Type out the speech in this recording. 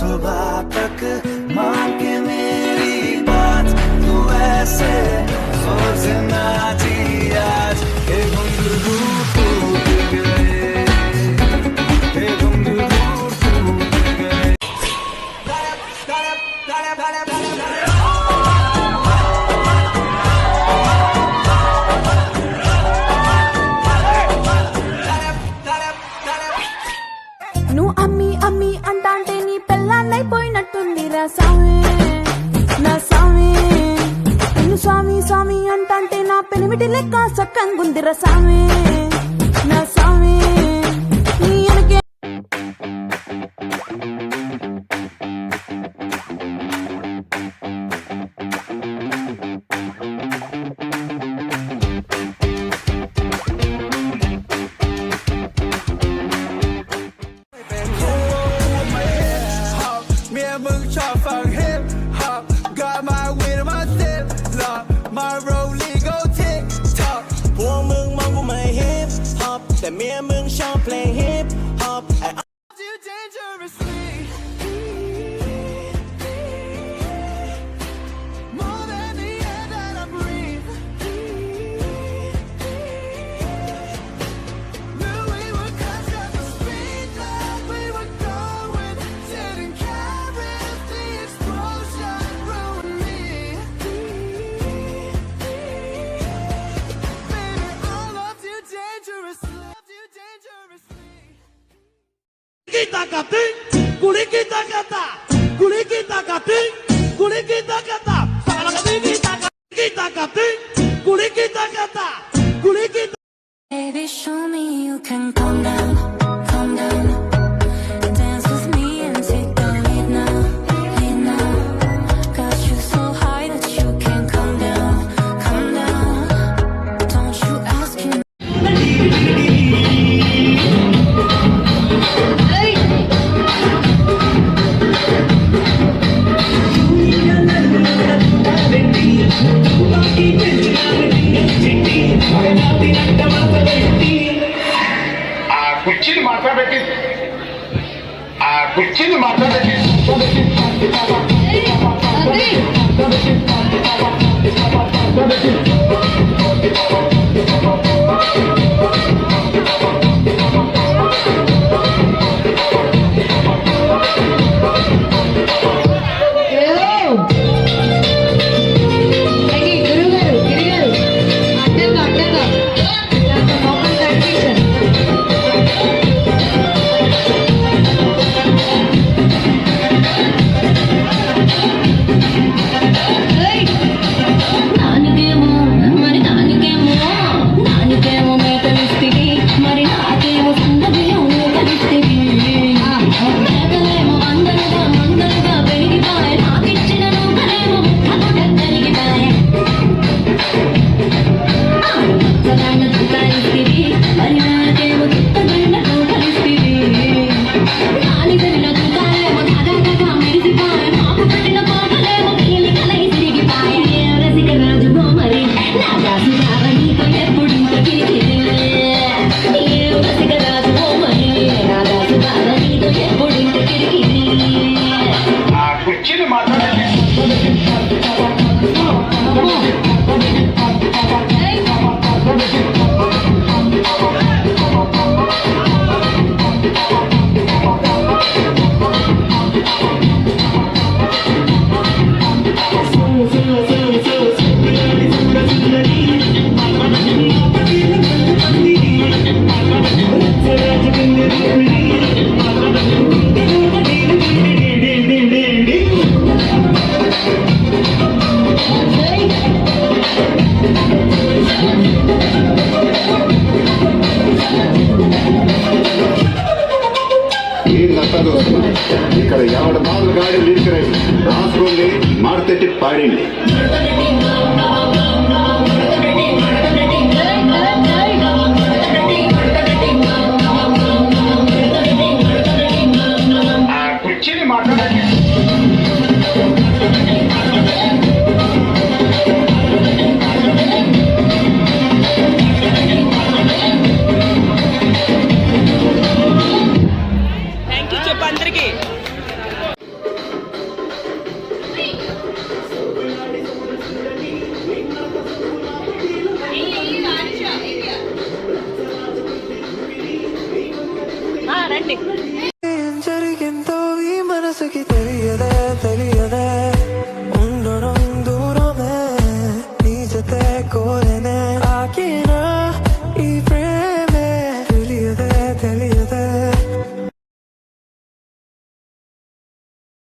सुबह तक मान के मेरी बात तू ऐसे जोर से नाची आज हे घुंघरू टूट गए हे घुंघरू टूट गए నువ్వు అమ్మి అమ్మి అంటాంటే నీ పెళ్ళాన్నైపోయినట్టుందిరా సామి నా సామి నిన్ను స్వామి స్వామి అంటాంటే నా పెనిమిటి లెక్క సక్కంగుందిరా సామి నా సామి నీ వెనకేมึงชอบฟังฮิปฮอป got my weed in my zip lock my rollie go tick tock พวกมึงมองกูไม่ฮิปฮอปแต่เมียมึงชอบเพลงฮิปฮอป you dangerously more than the air that I breathe knew we would catch up the speed that we were going didn't care if the explosion ruined me baby I loved you dangerously kita kating, kuli kita kata, kuli kita kating, kuli kita kata, salah kating kita kating, kuli kita kata, kuli kita. Baby, show me you can calm down, calm down. Dance with me and take the lead now, lead now. Got you so high that you can't come down, come down. Don't you ask me. కుర్చీని మాట్లాడబెట్టి ఆ కుర్చీని మాట్లాడబెట్టి కుర్చీని ఇక్కడ ఎవడ మామూలు గాడి రాసుకోండి మారుతెట్టి పాడింది ఆ కుర్చీని మాట్లాడండి మనసుకి తెలియదే తెలియదే ఉండడం దూరమే నీ జతే కోరే